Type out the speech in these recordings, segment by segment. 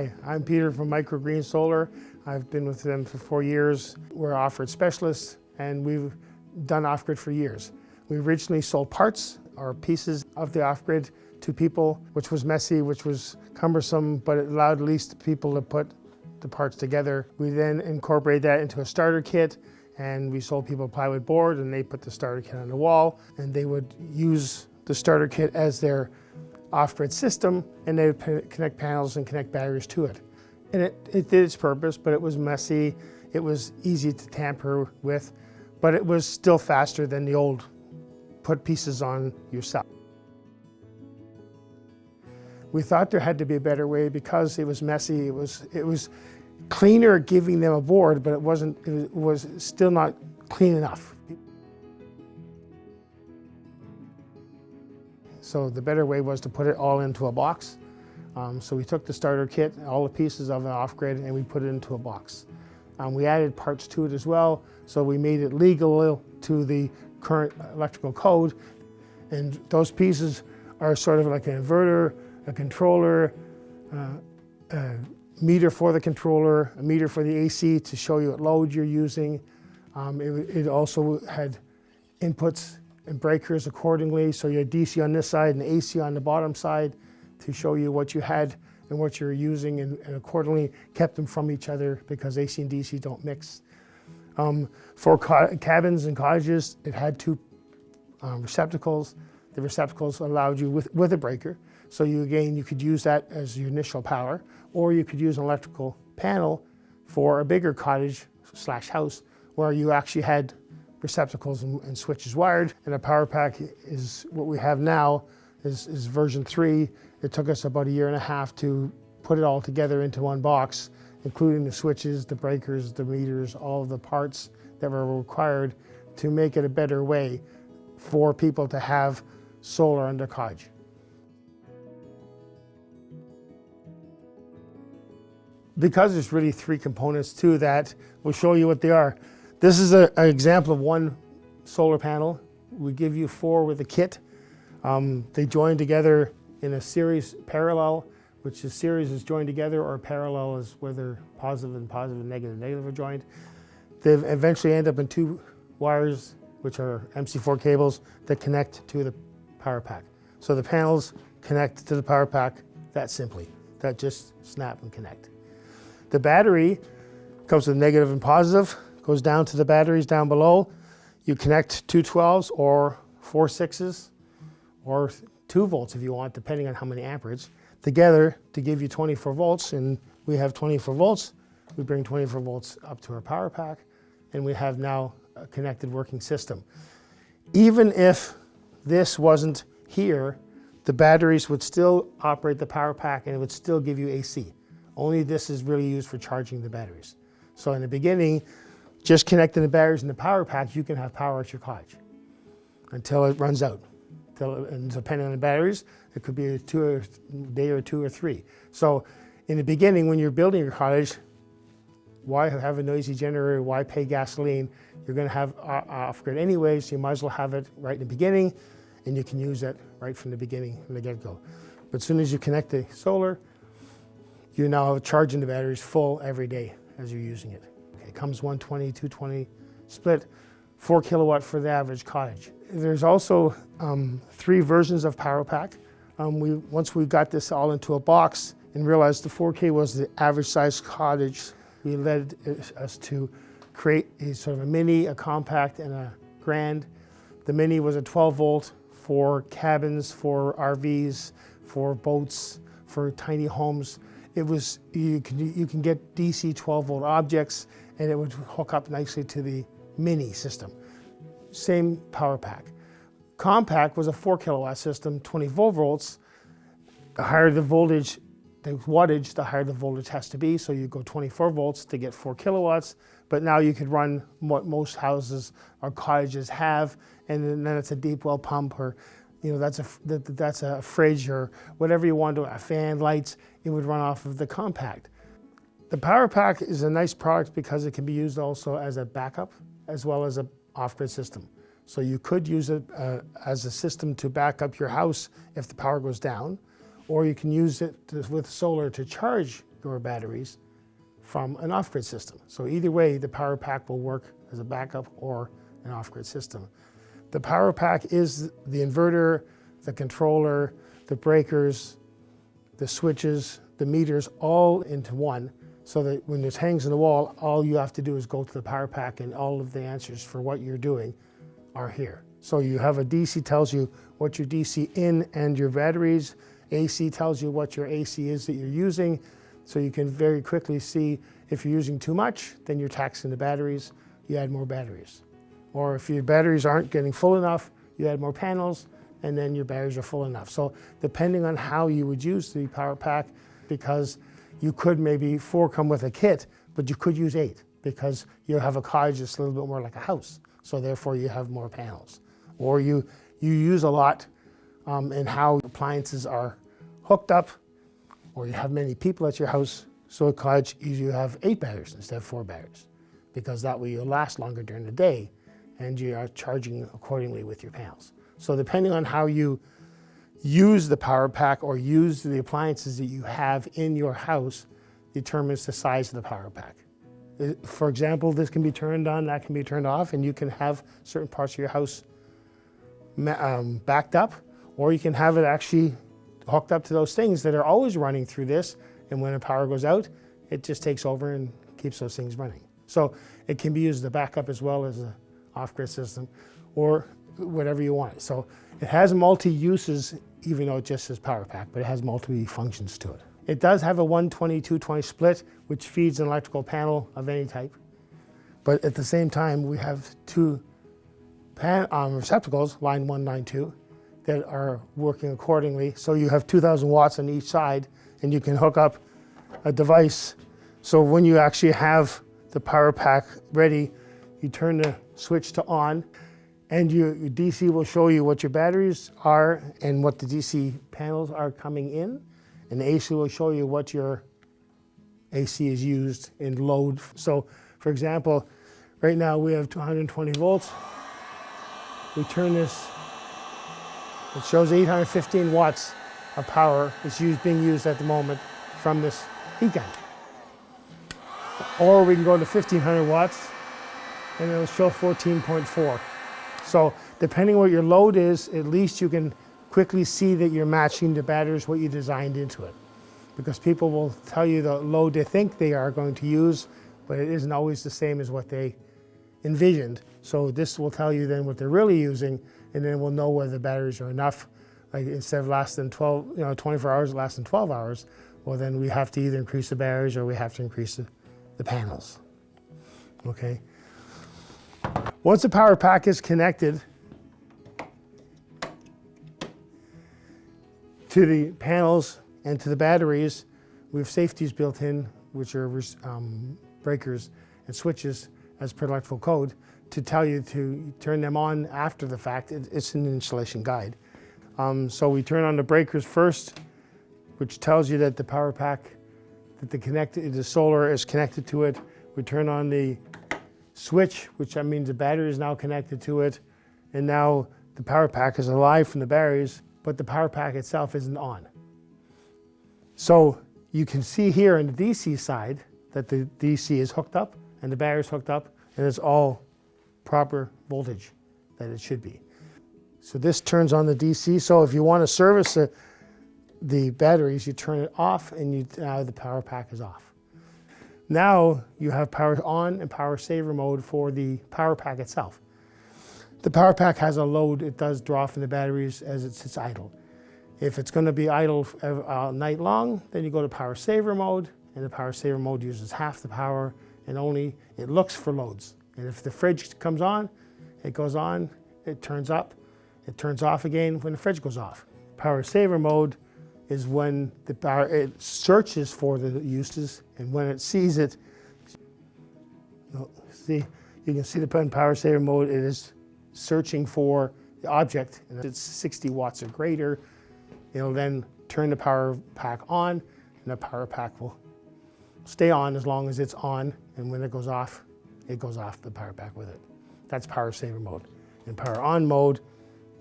Hi, I'm Peter from Microgreen Solar. I've been with them for 4 years. We're off-grid specialists and we've done off-grid for years. We originally sold parts or pieces of the off-grid to people, which was messy, which was cumbersome, but it allowed at least people to put the parts together. We then incorporated that into a starter kit, and we sold people a plywood board, and they put the starter kit on the wall, and they would use the starter kit as their off-grid system, and they would connect panels and connect batteries to it. And it did its purpose, but it was messy, it was easy to tamper with, but it was still faster than the old put pieces on yourself. We thought there had to be a better way because it was messy, it was cleaner giving them a board, but it was still not clean enough. So the better way was to put it all into a box. So we took the starter kit, all the pieces of an off-grid, and we put it into a box. We added parts to it as well, so we made it legal to the current electrical code. And those pieces are sort of like an inverter, a controller, a meter for the controller, a meter for the AC to show you what load you're using. It also had inputs and breakers accordingly, so you had DC on this side and AC on the bottom side to show you what you had and what you're using, and accordingly kept them from each other because AC and DC don't mix. For cabins and cottages, it had two receptacles. The receptacles allowed you with a breaker, so you could use that as your initial power, or you could use an electrical panel for a bigger cottage / house where you actually had receptacles and switches wired. And a power pack is what we have now, is version 3. It took us about 1.5 years to put it all together into one box, including the switches, the breakers, the meters, all of the parts that were required to make it a better way for people to have solar on their cottage. Because there's really 3 components to that, we'll show you what they are. This is an example of one solar panel. We give you 4 with a kit. They join together in a series parallel, which is series is joined together, or parallel is where they're positive and negative are joined. They eventually end up in 2 wires, which are MC4 cables that connect to the power pack. So the panels connect to the power pack that simply. That just snap and connect. The battery comes with negative and positive, goes down to the batteries down below. You connect 2 12s or 4 6s or 2 volts if you want, depending on how many amperage, together to give you 24 volts. And we have 24 volts. We bring 24 volts up to our power pack, and we have now a connected working system. Even if this wasn't here, the batteries would still operate the power pack and it would still give you AC. Only this is really used for charging the batteries. So in the beginning, just connecting the batteries in the power pack, you can have power at your cottage until it runs out. And depending on the batteries, it could be a day or 2 or 3. So in the beginning, when you're building your cottage, why have a noisy generator? Why pay gasoline? You're going to have off-grid anyway, so you might as well have it right in the beginning, and you can use it right from the beginning, from the get-go. But as soon as you connect the solar, you're now charging the batteries full every day as you're using it. It comes 120, 220 split, 4 kilowatt for the average cottage. There's also 3 versions of power pack. Once we got this all into a box and realized the 4K was the average size cottage, we led us to create a sort of a mini, a compact, and a grand. The mini was a 12 volt for cabins, for RVs, for boats, for tiny homes. It was, you can get DC 12 volt objects, and it would hook up nicely to the mini system. Same power pack. Compact was a 4 kilowatt system, 24 volts. The higher the voltage, the wattage, the higher the voltage has to be. So you go 24 volts to get 4 kilowatts. But now you could run what most houses or cottages have, and then it's a deep well pump, or that's a fridge, or whatever you want to, a fan, lights. It would run off of the compact. The power pack is a nice product because it can be used also as a backup as well as an off-grid system. So you could use it as a system to back up your house if the power goes down, or you can use it with solar to charge your batteries from an off-grid system. So either way, the power pack will work as a backup or an off-grid system. The power pack is the inverter, the controller, the breakers, the switches, the meters, all into one, so that when this hangs on the wall, all you have to do is go to the power pack and all of the answers for what you're doing are here. So you have a DC tells you what your DC in and your batteries. AC tells you what your AC is that you're using. So you can very quickly see if you're using too much, then you're taxing the batteries, you add more batteries. Or if your batteries aren't getting full enough, you add more panels, and then your batteries are full enough. So depending on how you would use the power pack, because you could maybe 4 come with a kit, but you could use 8 because you have a cottage that's a little bit more like a house. So therefore you have more panels. Or you use a lot in how appliances are hooked up, or you have many people at your house. So a cottage, you have 8 batteries instead of 4 batteries, because that way you'll last longer during the day and you are charging accordingly with your panels. So depending on how you use the power pack or use the appliances that you have in your house determines the size of the power pack. For example, this can be turned on, that can be turned off, and you can have certain parts of your house backed up, or you can have it actually hooked up to those things that are always running through this, and when the power goes out, it just takes over and keeps those things running. So it can be used as a backup as well as an off-grid system, or whatever you want. So it has multi-uses, even though it just says power pack, but it has multi-functions to it. It does have a 120-220 split, which feeds an electrical panel of any type. But at the same time, we have 2 receptacles, line 1, line 2, that are working accordingly. So you have 2,000 watts on each side, and you can hook up a device. So when you actually have the power pack ready, you turn the switch to on, and your DC will show you what your batteries are and what the DC panels are coming in. And the AC will show you what your AC is used in load. So for example, right now we have 220 volts. We turn this, it shows 815 watts of power is being used at the moment from this heat gun. Or we can go to 1500 watts and it'll show 14.4. So depending what your load is, at least you can quickly see that you're matching the batteries, what you designed into it. Because people will tell you the load they think they are going to use, but it isn't always the same as what they envisioned. So this will tell you then what they're really using, and then we'll know whether the batteries are enough. Like instead of lasting 24 hours, lasting 12 hours, well then we have to either increase the batteries or we have to increase the panels. Okay. Once the power pack is connected to the panels and to the batteries, we have safeties built in, which are breakers and switches as per electrical code, to tell you to turn them on after the fact. It's an installation guide. So we turn on the breakers first, which tells you that the power pack, that the solar is connected to it. We turn on the switch, which means the battery is now connected to it. And now the power pack is alive from the batteries, but the power pack itself isn't on. So you can see here on the DC side that the DC is hooked up and the battery is hooked up, and it's all proper voltage that it should be. So this turns on the DC. So if you want to service the batteries, you turn it off, and now the power pack is off. Now you have power on and power saver mode for the power pack itself. The power pack has a load. It does draw from the batteries as it sits idle. If it's going to be idle all night long, then you go to power saver mode, and the power saver mode uses half the power, and only it looks for loads. And if the fridge comes on, it goes on, it turns up, it turns off again when the fridge goes off. Power saver mode is when it searches for the uses, and when it sees it, you can see the power saver mode, it is searching for the object, and if it's 60 watts or greater, it'll then turn the power pack on, and the power pack will stay on as long as it's on, and when it goes off the power pack with it. That's power saver mode. In power on mode,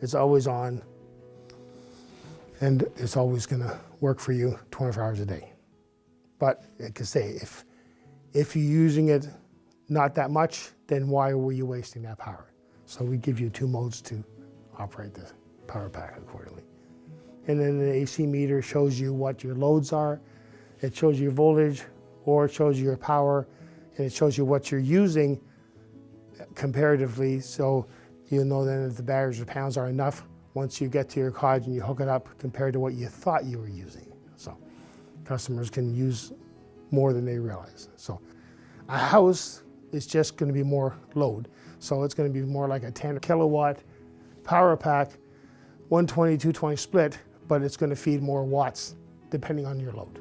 it's always on, and it's always going to work for you 24 hours a day. But like I say, if you're using it not that much, then why were you wasting that power? So we give you 2 modes to operate the power pack accordingly. And then the AC meter shows you what your loads are. It shows you your voltage, or it shows you your power, and it shows you what you're using comparatively. So you'll know then if the batteries or pounds are enough once you get to your cottage and you hook it up compared to what you thought you were using. So customers can use more than they realize. So a house is just going to be more load. So it's going to be more like a 10 kilowatt power pack, 120, 220 split, but it's going to feed more watts depending on your load.